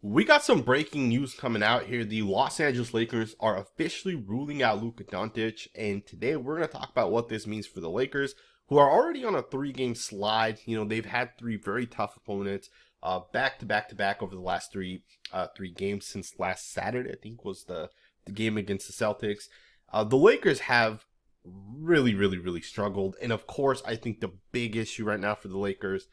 We got some breaking news coming out here. The Los Angeles Lakers are officially ruling out Luka Doncic, and today we're going to talk about what this means for the Lakers, who are already on a three-game slide. They've had three very tough opponents, back to back to back over the last three games since last Saturday. I think was the game against the Celtics. The Lakers have really struggled, and of course, I think the big issue right now for the Lakers,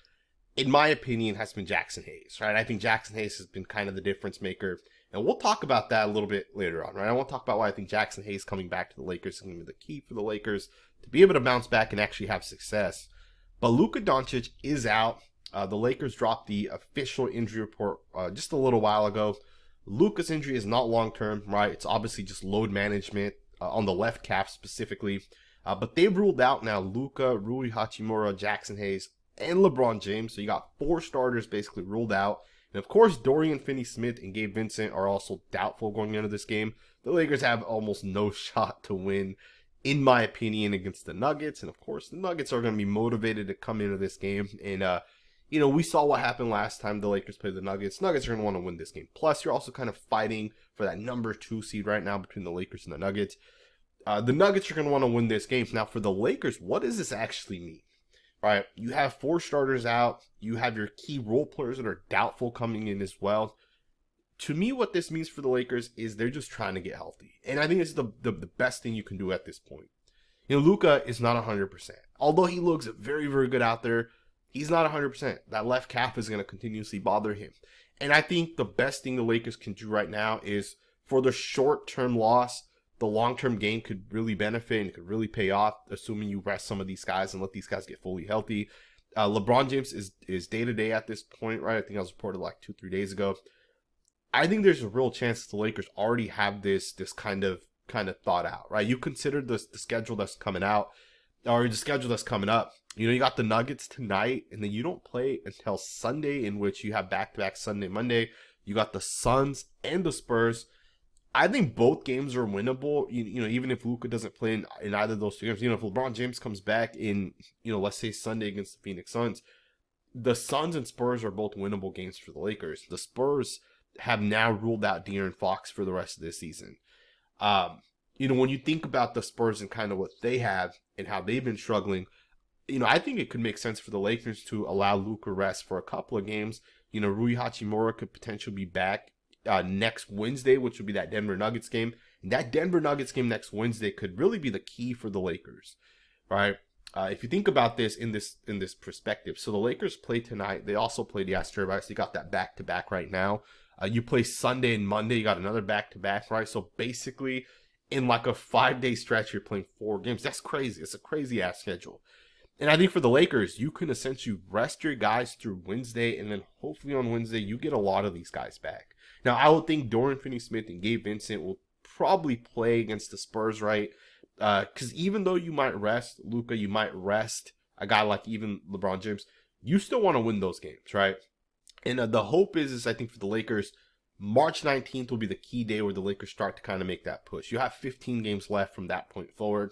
in my opinion, has been Jackson Hayes, right? I think Jackson Hayes has been kind of the difference maker. And we'll talk about that a little bit later on, right? I won't talk about why I think Jackson Hayes coming back to the Lakers is going to be the key for the Lakers to be able to bounce back and actually have success. But Luka Doncic is out. The Lakers dropped the official injury report just a little while ago. Luka's injury is not long term, right? It's obviously just load management on the left calf specifically. But they've ruled out now Luka, Rui Hachimura, Jackson Hayes, and LeBron James. So you got four starters basically ruled out. And of course, Dorian Finney-Smith and Gabe Vincent are also doubtful going into this game. The Lakers have almost no shot to win, in my opinion, against the Nuggets. And of course, the Nuggets are going to be motivated to come into this game. And, we saw what happened last time the Lakers played the Nuggets. Nuggets are going to want to win this game. Plus, you're also kind of fighting for that number 2 seed right now between the Lakers and the Nuggets. The Nuggets are going to want to win this game. Now, for the Lakers, what does this actually mean? Right, you have four starters out. You have your key role players that are doubtful coming in as well. To me, what this means for the Lakers is they're just trying to get healthy. And I think it's the best thing you can do at this point. Luka is not 100%. Although he looks very good out there, he's not 100%. That left calf is going to continuously bother him. And I think the best thing the Lakers can do right now is, for the short-term loss, the long-term gain could really benefit and could really pay off, assuming you rest some of these guys and let these guys get fully healthy. LeBron James is day-to-day at this point, right? I think I was reported like 2-3 days ago. I think there's a real chance that the Lakers already have this kind of thought out, right? You consider the schedule that's coming out, or the schedule that's coming up. You got the Nuggets tonight, and then you don't play until Sunday, in which you have back-to-back Sunday, Monday. You got the Suns and the Spurs. I think both games are winnable. Even if Luka doesn't play in either of those two games, if LeBron James comes back in, let's say Sunday against the Phoenix Suns, the Suns and Spurs are both winnable games for the Lakers. The Spurs have now ruled out De'Aaron Fox for the rest of this season. When you think about the Spurs and kind of what they have and how they've been struggling, I think it could make sense for the Lakers to allow Luka rest for a couple of games. Rui Hachimura could potentially be back next Wednesday, which would be that Denver Nuggets game. And that Denver Nuggets game next Wednesday could really be the key for the Lakers, right? If you think about this in this perspective, so the Lakers play tonight. They also played yesterday, right? So you got that back-to-back right now. You play Sunday and Monday. You got another back-to-back, right? So basically, in like a 5-day stretch, you're playing 4 games. That's crazy. It's a crazy-ass schedule. And I think for the Lakers, you can essentially rest your guys through Wednesday, and then hopefully on Wednesday, you get a lot of these guys back. Now, I would think Dorian Finney-Smith and Gabe Vincent will probably play against the Spurs, right? Because even though you might rest Luka, you might rest a guy like even LeBron James, you still want to win those games, right? And the hope is I think for the Lakers, March 19th will be the key day where the Lakers start to kind of make that push. You have 15 games left from that point forward.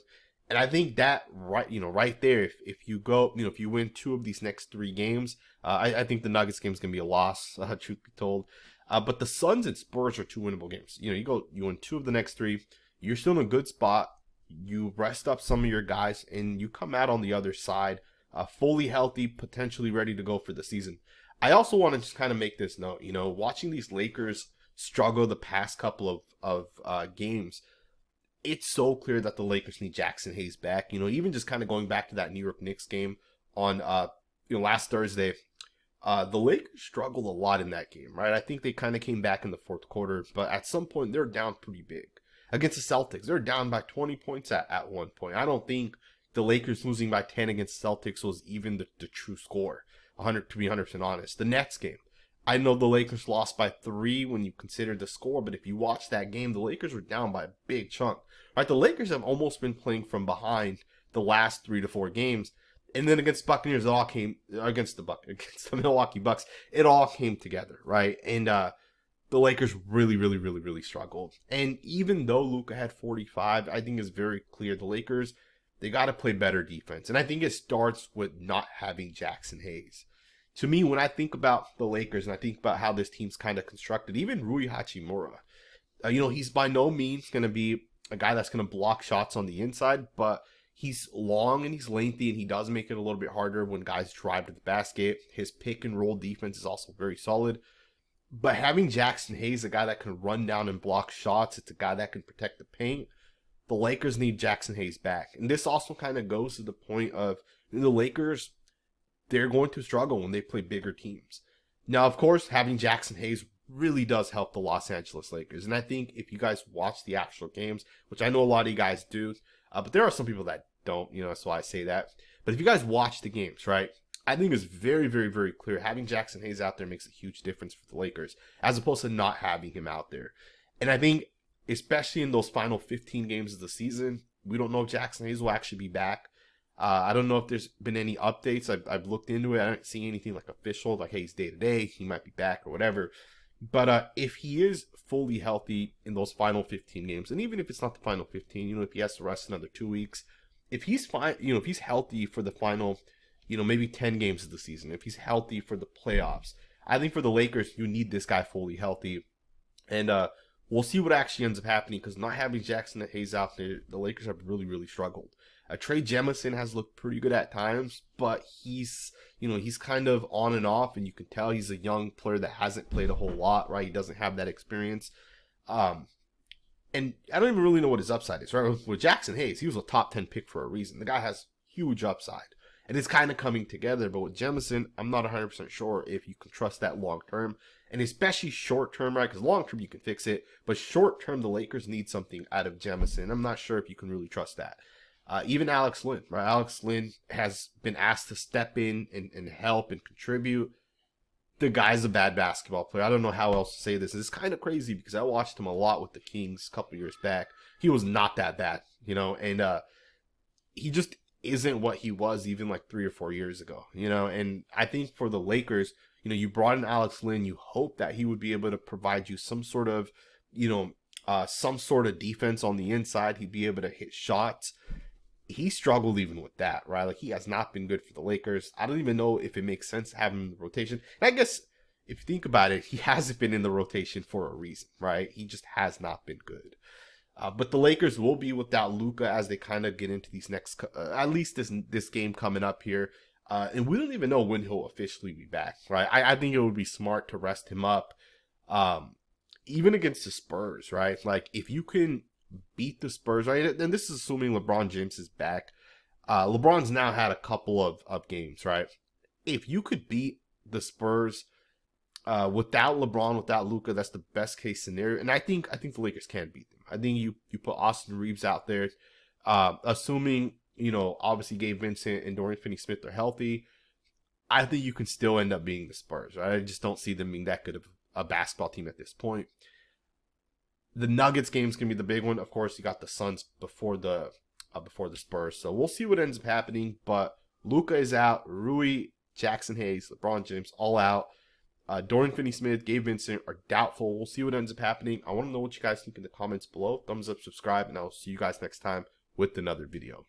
And I think that right there, if you go, if you win 2 of these next 3 games, I think the Nuggets game is going to be a loss, truth be told. But the Suns and Spurs are 2 winnable games. You win 2 of the next 3. You're still in a good spot. You rest up some of your guys, and you come out on the other side fully healthy, potentially ready to go for the season. I also want to just kind of make this note. Watching these Lakers struggle the past couple of games, it's so clear that the Lakers need Jackson Hayes back. Even just kind of going back to that New York Knicks game on last Thursday. The Lakers struggled a lot in that game, right? I think they kind of came back in the fourth quarter, but at some point they're down pretty big. Against the Celtics, they're down by 20 points at one point. I don't think the Lakers losing by 10 against the Celtics was even the true score, to be 100% honest. The Nets game, I know the Lakers lost by 3 when you consider the score, but if you watch that game, the Lakers were down by a big chunk. Right? The Lakers have almost been playing from behind the last 3 to 4 games. And then against Buccaneers, it all came against the Milwaukee Bucks. It all came together, right? And the Lakers really struggled. And even though Luka had 45, I think it's very clear the Lakers, they got to play better defense. And I think it starts with not having Jackson Hayes. To me, when I think about the Lakers and I think about how this team's kind of constructed, even Rui Hachimura, he's by no means going to be a guy that's going to block shots on the inside, but he's long and he's lengthy, and he does make it a little bit harder when guys drive to the basket. His pick and roll defense is also very solid. But having Jackson Hayes, a guy that can run down and block shots, it's a guy that can protect the paint. The Lakers need Jackson Hayes back. And this also kind of goes to the point of the Lakers, they're going to struggle when they play bigger teams. Now, of course, having Jackson Hayes really does help the Los Angeles Lakers. And I think if you guys watch the actual games, which I know a lot of you guys do, but there are some people that don't, that's why I say that. But if you guys watch the games, right, I think it's very, very, very clear having Jackson Hayes out there makes a huge difference for the Lakers, as opposed to not having him out there. And I think, especially in those final 15 games of the season, we don't know if Jackson Hayes will actually be back. I don't know if there's been any updates. I've looked into it. I don't see anything like official, like, hey, he's day-to-day, he might be back or whatever. But if he is fully healthy in those final 15 games, and even if it's not the final 15, if he has to rest another 2 weeks, if he's fine, if he's healthy for the final, maybe 10 games of the season, if he's healthy for the playoffs, I think for the Lakers, you need this guy fully healthy. And we'll see what actually ends up happening, because not having Jackson Hayes out there, the Lakers have really, really struggled. Trey Jemison has looked pretty good at times, but he's kind of on and off, and you can tell he's a young player that hasn't played a whole lot, right? He doesn't have that experience. And I don't even really know what his upside is, right? With Jackson Hayes, he was a top 10 pick for a reason. The guy has huge upside, and it's kind of coming together. But with Jemison, I'm not 100% sure if you can trust that long term, and especially short term, right? Because long term you can fix it, but short term the Lakers need something out of Jemison. I'm not sure if you can really trust that. Even Alex Len, right? Alex Len has been asked to step in and help and contribute. The guy's a bad basketball player. I don't know how else to say this. It's kind of crazy because I watched him a lot with the Kings a couple years back. He was not that bad, and he just isn't what he was even like 3 or 4 years ago, And I think for the Lakers, you brought in Alex Len. You hope that he would be able to provide you some sort of, defense on the inside. He'd be able to hit shots. He struggled even with that, right? Like, he has not been good for the Lakers. I don't even know if it makes sense to have him in the rotation. And I guess if you think about it, he hasn't been in the rotation for a reason, right? He just has not been good. But the Lakers will be without Luka as they kind of get into these next, at least this game coming up here. And we don't even know when he'll officially be back, right? I think it would be smart to rest him up, even against the Spurs, right? Like, if you can beat the Spurs, right? And this is assuming LeBron James is back. LeBron's now had a couple of games, right? If you could beat the Spurs without LeBron, without Luka, that's the best case scenario. And I think the Lakers can beat them. I think you put Austin Reeves out there, assuming, obviously Gabe Vincent and Dorian Finney-Smith are healthy. I think you can still end up beating the Spurs, right? I just don't see them being that good of a basketball team at this point. The Nuggets game's gonna be the big one. Of course, you got the Suns before the Spurs, so we'll see what ends up happening. But Luka is out, Rui, Jackson Hayes, LeBron James, all out. Dorian Finney-Smith, Gabe Vincent are doubtful. We'll see what ends up happening. I want to know what you guys think in the comments below. Thumbs up, subscribe, and I'll see you guys next time with another video.